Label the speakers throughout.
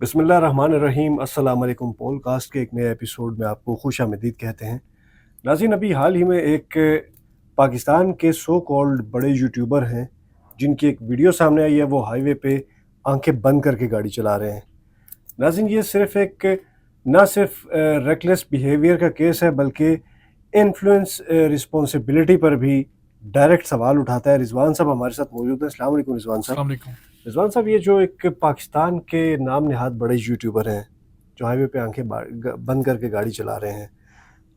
Speaker 1: बिस्मिल्लाहिर्रहमानिर्रहीम अस्सलाम वालेकुम। पॉडकास्ट के एक नए एपिसोड में आपको खुश आमदीद कहते हैं। नाज़रीन, अभी हाल ही में एक पाकिस्तान के सो कॉल्ड बड़े यूट्यूबर हैं जिनकी एक वीडियो सामने आई है। वो हाईवे पे आंखें बंद करके गाड़ी चला रहे हैं। नाज़रीन, ये ना सिर्फ रेकलेस बिहेवियर का केस है बल्कि इन्फ्लुएंस रिस्पॉन्सिबिलिटी पर भी डायरेक्ट सवाल उठाता है। रिजवान साहब हमारे साथ मौजूद हैं। अस्सलाम वालेकुम रिजवान साहब।
Speaker 2: अस्सलाम वालेकुम।
Speaker 1: रिजवान साहब, ये जो एक पाकिस्तान के नाम नहाद बड़े यूट्यूबर हैं जो हाईवे पे बंद करके गाड़ी चला रहे हैं,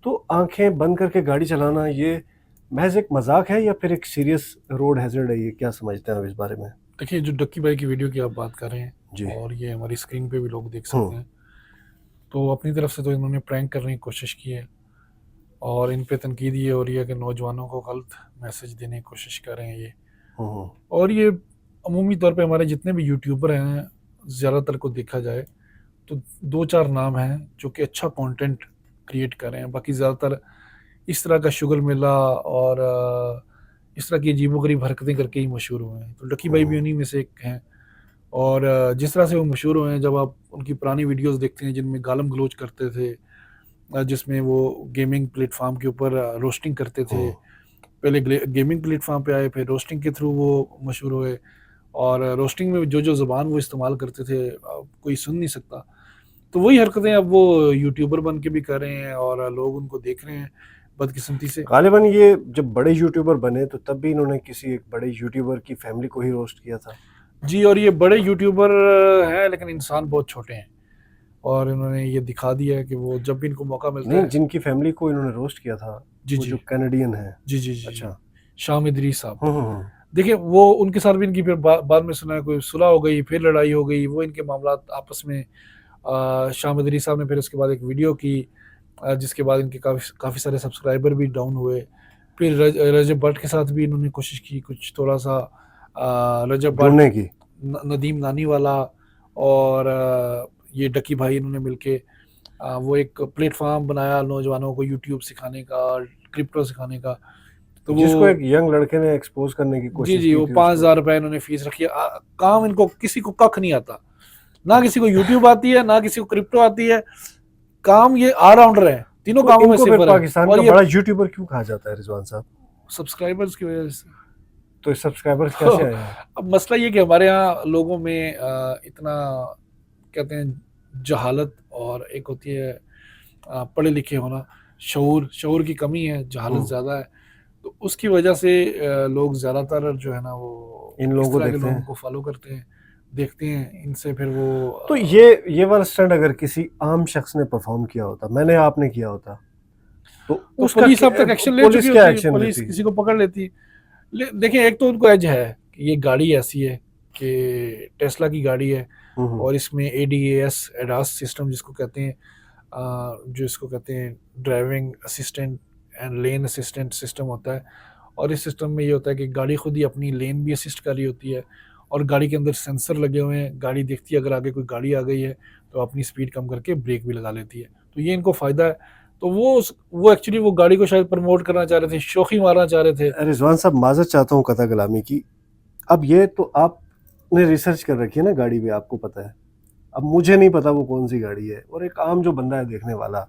Speaker 1: तो आंखें बंद करके गाड़ी चलाना ये महज एक मजाक है या फिर एक सीरियस रोड हैजर्ड है? ये क्या समझते हैं आप इस बारे में?
Speaker 2: देखिए, जो डक्की भाई की वीडियो की आप बात कर रहे हैं
Speaker 1: जी।
Speaker 2: और ये हमारी स्क्रीन पे भी लोग देख सकते हैं, तो अपनी तरफ से तो इन्होंने प्रैंक करने की कोशिश की है और इन पे तनकीद ये हो रही है कि नौजवानों को गलत मैसेज देने की कोशिश कर रहे हैं ये। और ये अमूमी तौर पे हमारे जितने भी यूट्यूबर हैं, ज़्यादातर को देखा जाए तो दो चार नाम हैं जो कि अच्छा कंटेंट क्रिएट कर रहे हैं। बाकी ज़्यादातर इस तरह का शुगर मेला और इस तरह की अजीबोगरीब हरकतें करके ही मशहूर हुए हैं। तो डक्की भाई भी उन्हीं में से एक हैं। और जिस तरह से वो मशहूर हुए हैं, जब आप उनकी पुरानी वीडियोस देखते हैं जिनमें गालम गलोच करते थे, जिसमें वो गेमिंग प्लेटफॉर्म के ऊपर रोस्टिंग करते थे। पहले गेमिंग प्लेटफॉर्म पे आए, फिर रोस्टिंग के थ्रू वो मशहूर हुए। और रोस्टिंग में जो जो ज़बान वो इस्तेमाल करते थे, कोई सुन नहीं सकता। तो वही हरकतें अब वो यूट्यूबर बन के भी कर रहे हैं और लोग उनको देख रहे हैं बदकिस्मती से।
Speaker 1: गालिबन ये जब बड़े यूट्यूबर बने तो तब भी इन्होंने किसी एक बड़े यूट्यूबर की फैमिली को ही रोस्ट किया था।
Speaker 2: जी, और ये बड़े यूट्यूबर हैं लेकिन इंसान बहुत छोटे हैं और इन्होंने ये दिखा दिया है कि वो जब भी इनको मौका मिलता
Speaker 1: नहीं,
Speaker 2: है।
Speaker 1: जिनकी फैमिली को इन्होंने रोस्ट किया था
Speaker 2: जी
Speaker 1: वो
Speaker 2: जी
Speaker 1: जो कैनेडियन है।
Speaker 2: जी जी जी जी
Speaker 1: अच्छा।
Speaker 2: शाम इदरीस साहब।
Speaker 1: हम्म।
Speaker 2: देखिए, वो उनके साथ भी इनकी फिर बाद में सुना है कोई सुलह हो गई, फिर लड़ाई हो गई, वो इनके मामला आपस में। शाह मदरी साहब ने फिर उसके बाद एक वीडियो की, जिसके बाद इनके काफ़ी सारे सब्सक्राइबर भी डाउन हुए। फिर रजब भट्ट के साथ भी इन्होंने कोशिश की कुछ थोड़ा सा, रजब भट्ट,
Speaker 1: जुड़ने की।
Speaker 2: नदीम नानी वाला और ये डकी भाई, इन्होंने मिलके वो एक प्लेटफॉर्म बनाया नौजवानों को यूट्यूब सिखाने का, क्रिप्टो सिखाने का। तो वो,
Speaker 1: जिसको एक यंग लड़के ने एक्सपोज करने की
Speaker 2: जी
Speaker 1: कोशिश
Speaker 2: जी,
Speaker 1: की
Speaker 2: वो
Speaker 1: थी उसको।
Speaker 2: 5,000 रुपये इन्होंने फीस रखी है। काम इनको किसी को कख नहीं आता, ना किसी को यूट्यूब आती है, ना किसी को क्रिप्टो आती है। काम ये ऑलराउंडर है, तीनों
Speaker 1: तो
Speaker 2: कामों में
Speaker 1: इनको फिर
Speaker 2: सिफर है।
Speaker 1: पाकिस्तान
Speaker 2: और
Speaker 1: का
Speaker 2: ये
Speaker 1: बड़ा यूट्यूबर क्यों कहा जाता है रिजवान साहब?
Speaker 2: सब्सक्राइबर्स की वजह से।
Speaker 1: तो सब्सक्राइबर्स कैसे आए हैं?
Speaker 2: अब मसला ये कि हमारे यहाँ लोगों में इतना, कहते हैं, जहालत, और एक होती है पढ़े लिखे होना। शऊर की कमी है, जहालत ज़्यादा है। तो उसकी वजह से लोग ज़्यादातर जो है ना वो
Speaker 1: इन लोगों
Speaker 2: इस
Speaker 1: को
Speaker 2: तरह के
Speaker 1: देखते
Speaker 2: लोगों
Speaker 1: हैं।
Speaker 2: को फॉलो करते हैं, देखते हैं इनसे, फिर वो
Speaker 1: तो ये वाला स्टंट अगर किसी आम शख्स ने परफॉर्म किया होता, मैंने आपने किया होता, तो
Speaker 2: तो
Speaker 1: उसका
Speaker 2: पुलिस अब तक एक्शन ले चुकी
Speaker 1: पुलिस क्या
Speaker 2: होती,
Speaker 1: एक्शन
Speaker 2: पुलिस
Speaker 1: लेती?
Speaker 2: किसी को पकड़ लेती। देखिए, एक तो उनको एज है कि ये गाड़ी ऐसी है कि टेस्ला की गाड़ी है
Speaker 1: हम्म।
Speaker 2: और इसमें एडीएएस, एडास सिस्टम जिसको कहते हैं, जो इसको कहते हैं driving assistant and lane assistant system होता है। और इस सिस्टम में ये होता है कि गाड़ी खुद ही अपनी लेन भी असिस्ट कर रही होती है और गाड़ी के अंदर सेंसर लगे हुए हैं। गाड़ी देखती है अगर आगे कोई गाड़ी आ गई है तो अपनी स्पीड कम करके ब्रेक भी लगा लेती है। तो ये इनको फ़ायदा है। तो वो एक्चुअली वो गाड़ी को शायद प्रमोट करना चाह रहे थे, शोखी मारना चाह रहे थे।
Speaker 1: रिजवान साहब, माजरत चाहता हूँ कथा कलामी की। अब ये तो आपने रिसर्च कर रखी है ना गाड़ी भी, आपको पता है। अब मुझे नहीं पता वो कौन सी गाड़ी है, और एक आम जो बंदा है देखने वाला,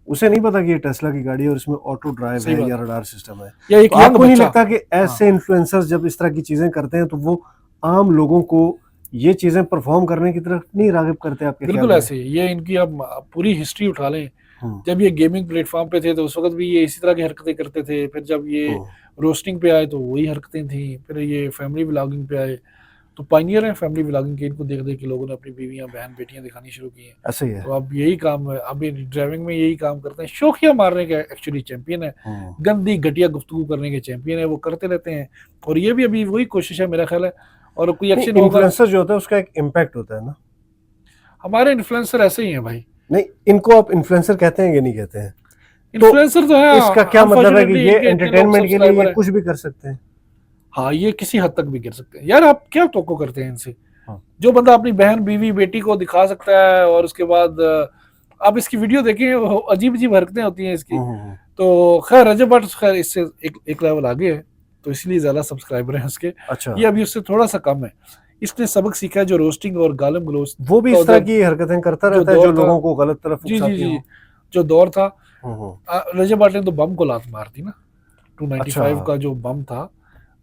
Speaker 1: उसे नहीं पता कि ये टेस्ला की गाड़ी है और इसमें ऑटो ड्राइव
Speaker 2: सही
Speaker 1: है
Speaker 2: बात
Speaker 1: या
Speaker 2: है।
Speaker 1: रडार सिस्टम है।
Speaker 2: या एक
Speaker 1: तो
Speaker 2: यंग
Speaker 1: आपको नहीं
Speaker 2: बच्चा।
Speaker 1: लगता कि
Speaker 2: हाँ,
Speaker 1: ऐसे इन्फ्लुएंसर्स जब इस तरह की चीजें करते हैं तो वो आम लोगों को ये चीजें परफॉर्म करने की तरफ नहीं राग़िब करते आपके ख्याल
Speaker 2: बिल्कुल
Speaker 1: में?
Speaker 2: ऐसे ही ये इनकी अब पूरी हिस्ट्री उठा लें।
Speaker 1: हम्म।
Speaker 2: जब ये गेमिंग प्लेटफॉर्म पे थे तो उस वक्त भी ये इसी तरह की हरकतें करते थे। फिर जब ये
Speaker 1: हम्म।
Speaker 2: रोस्टिंग पे आए तो वही हरकतें थी। फिर ये फैमिली व्लॉगिंग पे आए, तो पायनियर हैं फैमिली व्लॉगिंग के। इनको देख देख के लोगों ने अपनी बीवियां, बहन, बेटियां दिखानी शुरू की हैं।
Speaker 1: ऐसे ही है।
Speaker 2: तो अब यही काम है, अब ये ड्राइविंग में यही काम करते हैं। शौकिया मारने के एक्चुअली चैंपियन है,
Speaker 1: हम्म।
Speaker 2: गंदी घटिया गुफ्तगू करने के चैंपियन है। वो करते रहते हैं और ये भी अभी वही कोशिश है मेरा ख्याल है। और कोई
Speaker 1: नहीं,
Speaker 2: एक्शन होगा।
Speaker 1: इन्फ्लुएंसर जो होता है उसका एक इम्पैक्ट होता है ना।
Speaker 2: हमारे इन्फ्लुएंसर ऐसे ही हैं भाई।
Speaker 1: नहीं, इनको आप इन्फ्लुएंसर कहते हैं कि नहीं कहते हैं? तो
Speaker 2: इन्फ्लुएंसर तो है,
Speaker 1: इसका क्या मतलब है कि
Speaker 2: अनफॉर्चुनेटली
Speaker 1: ये
Speaker 2: इनके इतने लोग
Speaker 1: एंटरटेनमेंट के लिए ये
Speaker 2: सब्सक्राइबर हैं।
Speaker 1: कुछ भी कर सकते हैं?
Speaker 2: हाँ, ये किसी हद तक भी गिर सकते हैं। यार, आप क्या तवक्को करते हैं इनसे?
Speaker 1: हाँ।
Speaker 2: जो बंदा अपनी बहन, बीवी, बेटी को दिखा सकता है और उसके बाद आप इसकी वीडियो देखें, अजीब अजीब हरकतें होती हैं इसकी। तो खैर, रजब भट्ट खैर इससे एक लेवल आगे है, तो इसलिए ज़्यादा सब्सक्राइबर हैं उसके।
Speaker 1: अच्छा।
Speaker 2: ये अभी उससे थोड़ा सा कम है। इसने सबक सीखा है जो रोस्टिंग और गालम गलोच
Speaker 1: वो भी इस तरह की हरकतें करता
Speaker 2: जो
Speaker 1: रहता है
Speaker 2: दौर
Speaker 1: जो
Speaker 2: था,
Speaker 1: लोगों को गलत तरफ
Speaker 2: जी जी
Speaker 1: उकसाती
Speaker 2: जी,
Speaker 1: हो।
Speaker 2: जो दौर था,
Speaker 1: हम्म।
Speaker 2: रजब पाटिल ने तो बम को लात मार दी ना,
Speaker 1: अच्छा
Speaker 2: 295 का जो बम था,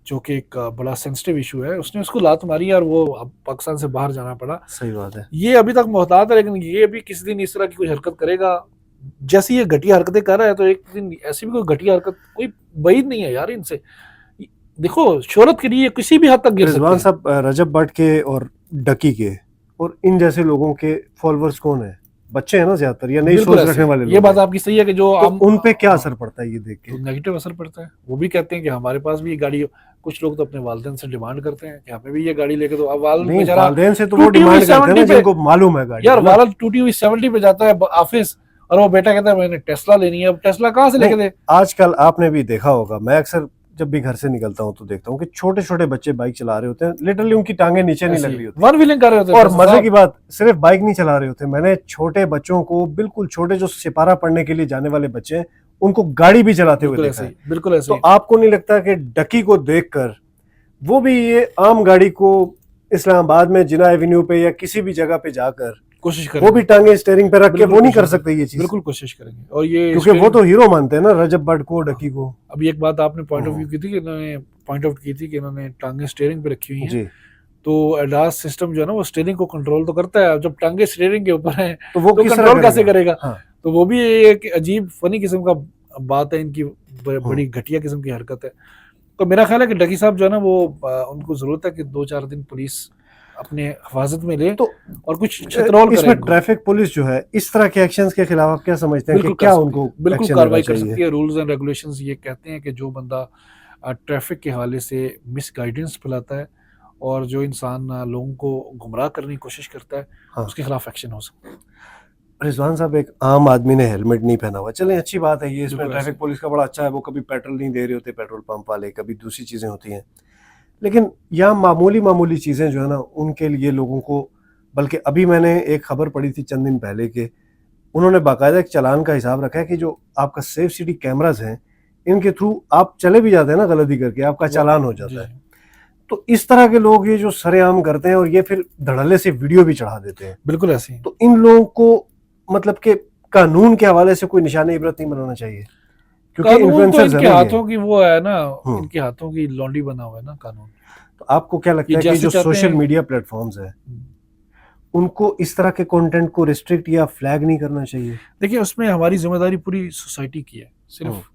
Speaker 2: जो कि एक बड़ा सेंसिटिव इशू है, उसने उसको लात मारी और वो अब पाकिस्तान से बाहर जाना पड़ा।
Speaker 1: सही बात है।
Speaker 2: ये अभी तक मोहतात है, लेकिन ये भी किसी दिन इस तरह की कोई हरकत करेगा, जैसी ये घटिया हरकतें कर रहा है, तो एक दिन ऐसी भी कोई घटिया हरकत कोई बईद नहीं है यार इनसे। देखो शोहरत के लिए किसी भी हद तक गिर सकते
Speaker 1: रिजवान
Speaker 2: हैं।
Speaker 1: साहब, रजब भट्ट के और डकी के और इन जैसे लोगों के फॉलोअर्स कौन है? बच्चे हैं ना ज्यादातर, या नई
Speaker 2: बिल्कुल
Speaker 1: सोच
Speaker 2: ऐसे
Speaker 1: रखने वाले
Speaker 2: ये
Speaker 1: लोग
Speaker 2: बात
Speaker 1: हैं?
Speaker 2: आपकी सही है कि जो
Speaker 1: तो
Speaker 2: आम,
Speaker 1: उन पे क्या
Speaker 2: हाँ,
Speaker 1: असर पड़ता है ये देख के?
Speaker 2: तो नेगेटिव असर पड़ता है। वो भी कहते हैं कि हमारे पास भी ये गाड़ी हो। कुछ लोग तो अपने वालिदैन से डिमांड करते हैं कि हमें भी ये गाड़ी लेके दो। अब वालिद
Speaker 1: नहीं,
Speaker 2: बेचारा
Speaker 1: वालिदैन से तो वो
Speaker 2: टूटी हुई
Speaker 1: डिमांड करते हैं ना
Speaker 2: 70 पे,
Speaker 1: जिनको मालूम है गाड़ी,
Speaker 2: यार
Speaker 1: है ना?
Speaker 2: वालिद टूटी हुई 70 पे जाता है ऑफिस, और वो बेटा कहता है मैंने टेस्ला लेनी है। अब टेस्ला कहाँ से लेके
Speaker 1: नहीं,
Speaker 2: दे?
Speaker 1: आजकल आपने भी देखा होगा, मैं अक्सर जब भी घर से निकलता हूँ तो देखता हूँ कि छोटे छोटे बच्चे बाइक चला रहे होते हैं, लिटरली उनकी टांगे नीचे नहीं लग रही होती।
Speaker 2: वन व्हीलिंग कर रहे होते हैं
Speaker 1: और
Speaker 2: फैसल
Speaker 1: मजे
Speaker 2: साहब।
Speaker 1: की बात, सिर्फ बाइक नहीं चला रहे होते, मैंने छोटे बच्चों को, बिल्कुल छोटे जो सिपारा पढ़ने के लिए जाने वाले बच्चे हैं, उनको गाड़ी भी चलाते हुए
Speaker 2: बिल्कुल
Speaker 1: देखा
Speaker 2: ऐसे
Speaker 1: है।
Speaker 2: ही, बिल्कुल ऐसे
Speaker 1: तो
Speaker 2: ही।
Speaker 1: आपको नहीं लगता कि डकी को देखकर वो भी ये आम गाड़ी को इस्लामाबाद में जिना एवेन्यू पे या किसी भी जगह पे जाकर
Speaker 2: कोशिश
Speaker 1: वो
Speaker 2: करेंगे,
Speaker 1: भी टांगे स्टेयरिंग पे रख के
Speaker 2: बिल्कुल
Speaker 1: वो नहीं कर
Speaker 2: कोशिश
Speaker 1: सकते ये चीज?
Speaker 2: बिल्कुल कोशिश करेंगे। और ये
Speaker 1: क्योंकि वो
Speaker 2: स्टीयरिंग,
Speaker 1: तो हीरो मानते हैं ना रजब भट्ट को, डकी को।
Speaker 2: अभी एक बात आपने पॉइंट ऑफ
Speaker 1: हम्म,
Speaker 2: व्यू की थी कि इन्होंने पॉइंट आउट की थी कि इन्होंने टांगे स्टीयरिंग पे रखी हुई हैं।
Speaker 1: जी।
Speaker 2: तो एडास सिस्टम जो है ना वो स्टीयरिंग को कंट्रोल तो करता है, जब टांगे स्टीयरिंग के ऊपर है
Speaker 1: तो वो
Speaker 2: तो
Speaker 1: किस तरह
Speaker 2: कंट्रोल कैसे
Speaker 1: करेगा?
Speaker 2: करेगा?
Speaker 1: हाँ।
Speaker 2: तो वो भी एक अजीब फनी किस्म का बात है इनकी, बड़ी घटिया किस्म की हरकत है। तो मेरा ख्याल है कि डकी साहब जो है ना वो उनको जरूरत है कि 2-4 दिन पुलिस अपने हिफाजत में ले
Speaker 1: तो
Speaker 2: और कुछ चित्रौल करें
Speaker 1: इसमें
Speaker 2: इनको।
Speaker 1: ट्रैफिक पुलिस जो है इस तरह के एक्शंस के खिलाफ आप क्या समझते हैं कि
Speaker 2: बिल्कुल कर
Speaker 1: क्या
Speaker 2: सकती
Speaker 1: उनको
Speaker 2: है, बिल्कुल
Speaker 1: एक्शन लेना
Speaker 2: कार्रवाई कर
Speaker 1: चाहिए?
Speaker 2: सकती है। रूल्स एंड रेगुलेशंस ये कहते हैं कि जो बंदा ट्रैफिक के हवाले से मिस गाइडेंस फैलाता है और जो इंसान लोगों को गुमराह करने की कोशिश करता है,
Speaker 1: हाँ।
Speaker 2: उसके खिलाफ एक्शन हो सकता है।
Speaker 1: रिजवान साहब, एक आम आदमी ने हेलमेट नहीं पहना हुआ, चलें अच्छी बात है, ये इसमें
Speaker 2: बिल्कुल
Speaker 1: ट्रैफिक
Speaker 2: ऐसे।
Speaker 1: पुलिस का बड़ा अच्छा है, वो कभी पेट्रोल नहीं दे रहे होते पेट्रोल पंप वाले, कभी दूसरी चीजें होती हैं, लेकिन यहाँ मामूली मामूली चीजें जो है ना उनके लिए लोगों को, बल्कि अभी मैंने एक खबर पढ़ी थी चंद दिन पहले के, उन्होंने बाकायदा एक चालान का हिसाब रखा है कि जो आपका सेफ सिटी कैमराज हैं इनके थ्रू आप चले भी जाते हैं ना गलती करके, आपका चालान हो
Speaker 2: जी
Speaker 1: जाता है।
Speaker 2: जी,
Speaker 1: तो इस तरह के लोग ये जो सरेआम करते हैं और ये फिर धड़ल्ले से वीडियो भी चढ़ा देते हैं,
Speaker 2: बिल्कुल ऐसे ही।
Speaker 1: तो इन लोगों को मतलब कि कानून के हवाले से कोई निशान इबरत नहीं बनाना चाहिए, क्योंकि
Speaker 2: कानून तो
Speaker 1: इन्फ्लुएंसर्स है
Speaker 2: इनके
Speaker 1: ना ये।
Speaker 2: हाथों की वो है ना,
Speaker 1: हम्म।
Speaker 2: इनके हाथों की लौंडी बना हुआ है ना कानून।
Speaker 1: तो आपको क्या लगता
Speaker 2: ये
Speaker 1: है कि
Speaker 2: जैसे
Speaker 1: जो
Speaker 2: चाहते
Speaker 1: सोशल
Speaker 2: हैं,
Speaker 1: मीडिया प्लेटफॉर्म्स है उनको इस तरह के कंटेंट को रिस्ट्रिक्ट या फ्लैग नहीं करना चाहिए?
Speaker 2: देखिए उसमें हमारी जिम्मेदारी पूरी सोसाइटी की है,
Speaker 1: हम्म।
Speaker 2: सिर्फ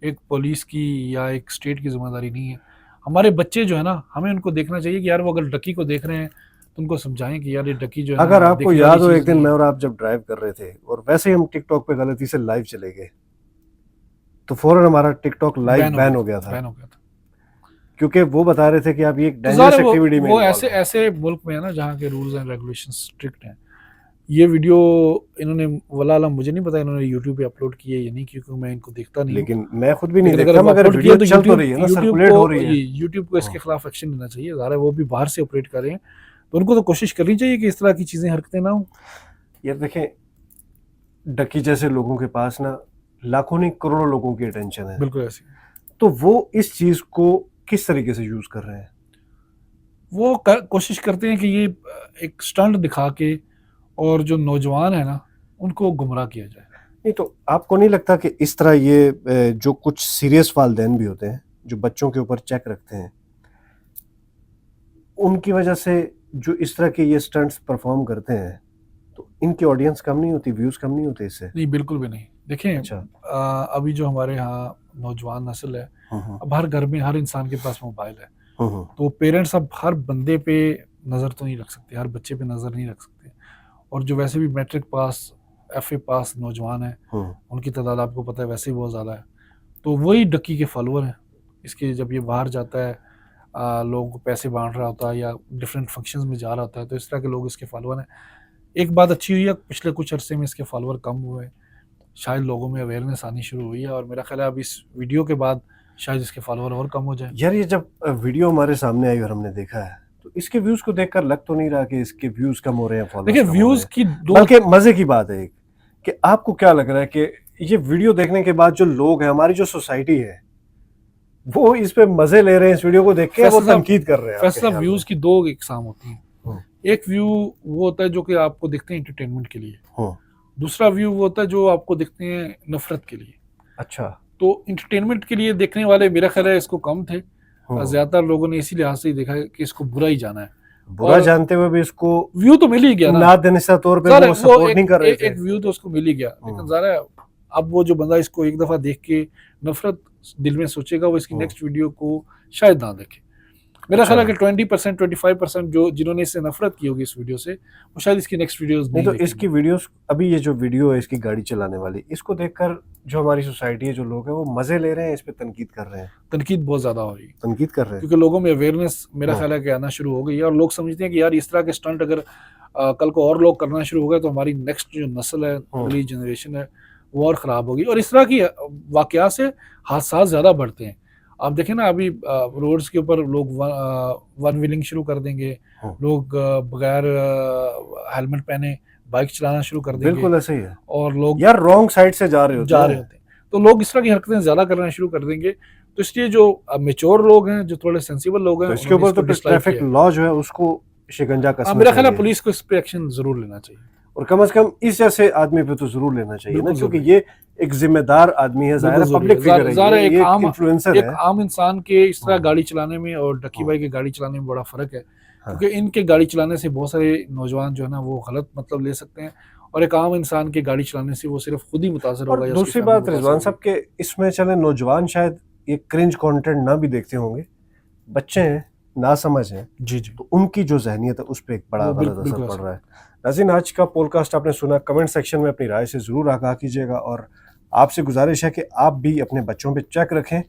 Speaker 2: एक पुलिस की या एक स्टेट की जिम्मेदारी नहीं है। हमारे बच्चे जो है ना, हमें उनको देखना चाहिए कि यार वो अगर डकी को देख रहे हैं तो उनको समझाएं कि यार ये डकी जो है
Speaker 1: अगर
Speaker 2: ना
Speaker 1: आपको
Speaker 2: देखने वाली
Speaker 1: याद हो, एक
Speaker 2: चीज
Speaker 1: दिन
Speaker 2: नहीं
Speaker 1: मैं
Speaker 2: है।
Speaker 1: और आप जब ड्राइव कर रहे थे और वैसे ही हम टिकटॉक पे गलती से लाइव चले गए, तो फौरन हमारा टिकटॉक लाइव बैन हो गया था,
Speaker 2: बैन हो गया था।
Speaker 1: क्योंकि वो बता रहे थे कि आप ये एक
Speaker 2: तो ज़ाहिर
Speaker 1: डेंजरस
Speaker 2: है
Speaker 1: एक्टिविटी में
Speaker 2: वो
Speaker 1: इन्वॉल्व
Speaker 2: ऐसे
Speaker 1: हैं।
Speaker 2: ऐसे मुल्क में है ना जहाँ के रूल्स एंड रेगुलेशन स्ट्रिक्ट हैं। ये वीडियो इन्होंने वल्लाह आलम मुझे नहीं पता इन्होंने यूट्यूब पे अपलोड की है या नहीं, क्योंकि मैं इनको देखता नहीं हूँ।
Speaker 1: लेकिन मैं खुद भी नहीं
Speaker 2: लेकिन अगर
Speaker 1: देखता,
Speaker 2: वो
Speaker 1: मगर
Speaker 2: अपलोड किया
Speaker 1: वीडियो
Speaker 2: तो
Speaker 1: चल तो
Speaker 2: यूट्यूब
Speaker 1: रही है ना,
Speaker 2: यूट्यूब
Speaker 1: सर्कुलेट हो
Speaker 2: को
Speaker 1: रही है।
Speaker 2: यूट्यूब को इसके खिलाफ एक्शन लेना चाहिए। ज़ाहिर है वो भी बाहर से ऑपरेट कर रहे हैं, तो उनको तो कोशिश करनी चाहिए कि इस तरह की चीज़ें हरकतें ना हो।
Speaker 1: यार देखें, डकी जैसे लोगों के पास ना लाखों नहीं करोड़ों लोगों की अटेंशन है,
Speaker 2: बिल्कुल ऐसे।
Speaker 1: तो वो इस चीज को किस तरीके से यूज कर रहे हैं?
Speaker 2: वो कोशिश करते हैं कि ये एक स्टंट दिखा के और जो नौजवान है ना उनको गुमराह किया जाए।
Speaker 1: नहीं, तो आपको नहीं लगता कि इस तरह ये जो कुछ सीरियस वालिदैन भी होते हैं जो बच्चों के ऊपर चेक रखते हैं, उनकी वजह से जो इस तरह के ये स्टंट्स परफॉर्म करते हैं, तो इनकी ऑडियंस कम नहीं होती, व्यूज कम नहीं होते इससे?
Speaker 2: नहीं बिल्कुल भी नहीं। देखें
Speaker 1: अच्छा।
Speaker 2: अभी जो हमारे यहाँ नौजवान नस्ल है, अब हर घर में हर इंसान के पास मोबाइल है, तो पेरेंट्स अब हर बंदे पे नज़र तो नहीं रख सकते, हर बच्चे पे नज़र नहीं रख सकते। और जो वैसे भी मैट्रिक पास FA पास नौजवान है, उनकी तादाद आपको पता है वैसे ही बहुत ज़्यादा है, तो वही डक्की के फॉलोअर हैं इसके। जब ये बाहर जाता है, लोगों को पैसे बांट रहा होता है या डिफरेंट फंक्शंस में जा रहा होता है, तो इस तरह के लोग इसके फॉलोअर हैं। एक बात अच्छी हुई है, पिछले कुछ अरसे में इसके फॉलोअर कम हुए, शायद लोगों में अवेयरनेस आनी शुरू हुई है, और मेरा ख्याल है अब इस वीडियो के बाद शायद इसके फॉलोअर और कम हो जाए।
Speaker 1: यार ये जब वीडियो हमारे सामने आई और हमने देखा है, तो इसके व्यूज को देखकर लग तो नहीं रहा कि इसके व्यूज कम हो रहे हैं, फॉलोअर्स
Speaker 2: देखिए
Speaker 1: कम हो
Speaker 2: व्यूज
Speaker 1: रहे
Speaker 2: की
Speaker 1: हैं।
Speaker 2: दो,
Speaker 1: बल्कि मजे की बात है एक, कि आपको क्या लग रहा है कि ये वीडियो देखने के बाद जो लोग हैं, हमारी जो सोसाइटी है, वो इस पे मजे ले रहे हैं इस वीडियो को देख के, वो
Speaker 2: फैसल साहब-
Speaker 1: तनकीद कर रहे हैं
Speaker 2: फैसल
Speaker 1: आपके
Speaker 2: साहब,
Speaker 1: ख्याल
Speaker 2: व्यूज की दो इकसाम होती हैं।
Speaker 1: हम्म।
Speaker 2: एक व्यू वो होता है जो कि आपको दिखते हैं एंटरटेनमेंट के लिए,
Speaker 1: में?
Speaker 2: दूसरा व्यू वो होता है जो आपको दिखते हैं नफरत के लिए।
Speaker 1: अच्छा।
Speaker 2: तो इंटरटेनमेंट के लिए देखने वाले मेरा ख्याल है इसको कम थे, ज्यादातर लोगों ने इसी लिहाज से ही देखा है कि इसको बुरा ही जाना है,
Speaker 1: बुरा
Speaker 2: और
Speaker 1: जानते हुए भी इसको
Speaker 2: व्यू तो मिल ही गया ना,
Speaker 1: नादिनसा तौर पे
Speaker 2: ज़ाहिर
Speaker 1: वो
Speaker 2: है
Speaker 1: सपोर्ट नहीं कर रहे थे।
Speaker 2: एक व्यू तो उसको मिल ही गया, लेकिन ज़ाहिर है अब वो जो बंदा इसको एक दफा देख के नफरत दिल में सोचेगा, वो इसकी नेक्स्ट वीडियो को शायद ना देखे। मेरा ख्याल है कि 20% 25% जो जिन्होंने इससे नफरत की होगी इस वीडियो से, वो शायद इसकी नेक्स्ट वीडियोस
Speaker 1: नहीं तो
Speaker 2: देखेंगे।
Speaker 1: इसकी वीडियोस, अभी ये जो वीडियो है इसकी गाड़ी चलाने वाली, इसको देखकर जो हमारी सोसाइटी है, जो लोग हैं, वो मजे ले रहे हैं, इस पे तनकीद कर रहे हैं,
Speaker 2: तनकीद बहुत ज्यादा हो रही है,
Speaker 1: तनकीद कर रहे हैं,
Speaker 2: क्योंकि लोगों में अवेयरनेस मेरा ख्याल है कि आना शुरू हो गई है, और लोग समझते हैं कि यार इस तरह के स्टंट अगर कल को और लोग करना शुरू हो गए तो हमारी नेक्स्ट जो नस्ल है, अगली जनरेशन है, वो और ख़राब होगी। और इस तरह की वाक़या से हादसा ज़्यादा बढ़ते हैं। आप देखें ना, अभी रोड्स के ऊपर लोग वन व्हीलिंग शुरू कर देंगे, लोग बगैर हेलमेट पहने बाइक चलाना शुरू कर देंगे,
Speaker 1: बिल्कुल ऐसे ही है,
Speaker 2: और लोग
Speaker 1: यार रॉन्ग साइड से जा रहे होते हैं,
Speaker 2: तो लोग इस तरह की हरकतें ज़्यादा करना शुरू कर देंगे। तो इसलिए जो मेच्योर लोग हैं, जो थोड़े सेंसिबल लोग हैं,
Speaker 1: तो इसके ऊपर तो ट्रैफिक लॉ जो है उसको शिकंजा कसना
Speaker 2: मेरा ख्याल है पुलिस को इस पे एक्शन जरूर लेना चाहिए,
Speaker 1: और कम से कम इस जैसे आदमी पे तो जरूर लेना चाहिए ना, क्योंकि ये एक जिम्मेदार आदमी है, जाहिर है पब्लिक फिगर है, ये एक इन्फ्लुएंसर है।
Speaker 2: एक आम इंसान के इस तरह गाड़ी चलाने में और डक्की भाई के गाड़ी चलाने में बड़ा फर्क है, क्योंकि इनके गाड़ी चलाने से बहुत सारे नौजवान जो है ना वो गलत मतलब ले सकते हैं, और एक आम इंसान के गाड़ी चलाने से वो सिर्फ खुद ही मुतासर होगा।
Speaker 1: दूसरी बात रिजवान साहब के इसमें, चले नौजवान शायद ये क्रिंज कंटेंट ना भी देखते होंगे, बच्चे हैं, ना समझ है
Speaker 2: जी जी,
Speaker 1: तो उनकी जो जहनियत है उस पर एक बड़ा गलत असर पड़ रहा है। नाज़रीन, आज का पॉडकास्ट आपने सुना, कमेंट सेक्शन में अपनी राय से ज़रूर आगाह कीजिएगा, और आपसे गुजारिश है कि आप भी अपने बच्चों पे चेक रखें,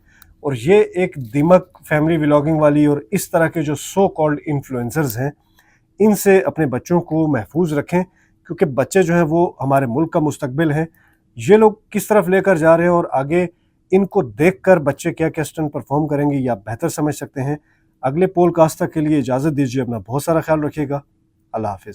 Speaker 1: और ये एक दीमक फैमिली व्लॉगिंग वाली और इस तरह के जो सो कॉल्ड इन्फ्लुएंसर्स हैं, इनसे अपने बच्चों को महफूज रखें, क्योंकि बच्चे जो हैं वो हमारे मुल्क का मुस्तकबिल हैं। ये लोग किस तरफ लेकर जा रहे हैं और आगे इनको देखकर बच्चे क्या क्या स्टंट परफॉर्म करेंगे या बेहतर समझ सकते हैं। अगले पॉडकास्ट तक के लिए इजाज़त दीजिए, अपना बहुत सारा ख्याल रखिएगा। अल्लाह हाफिज़।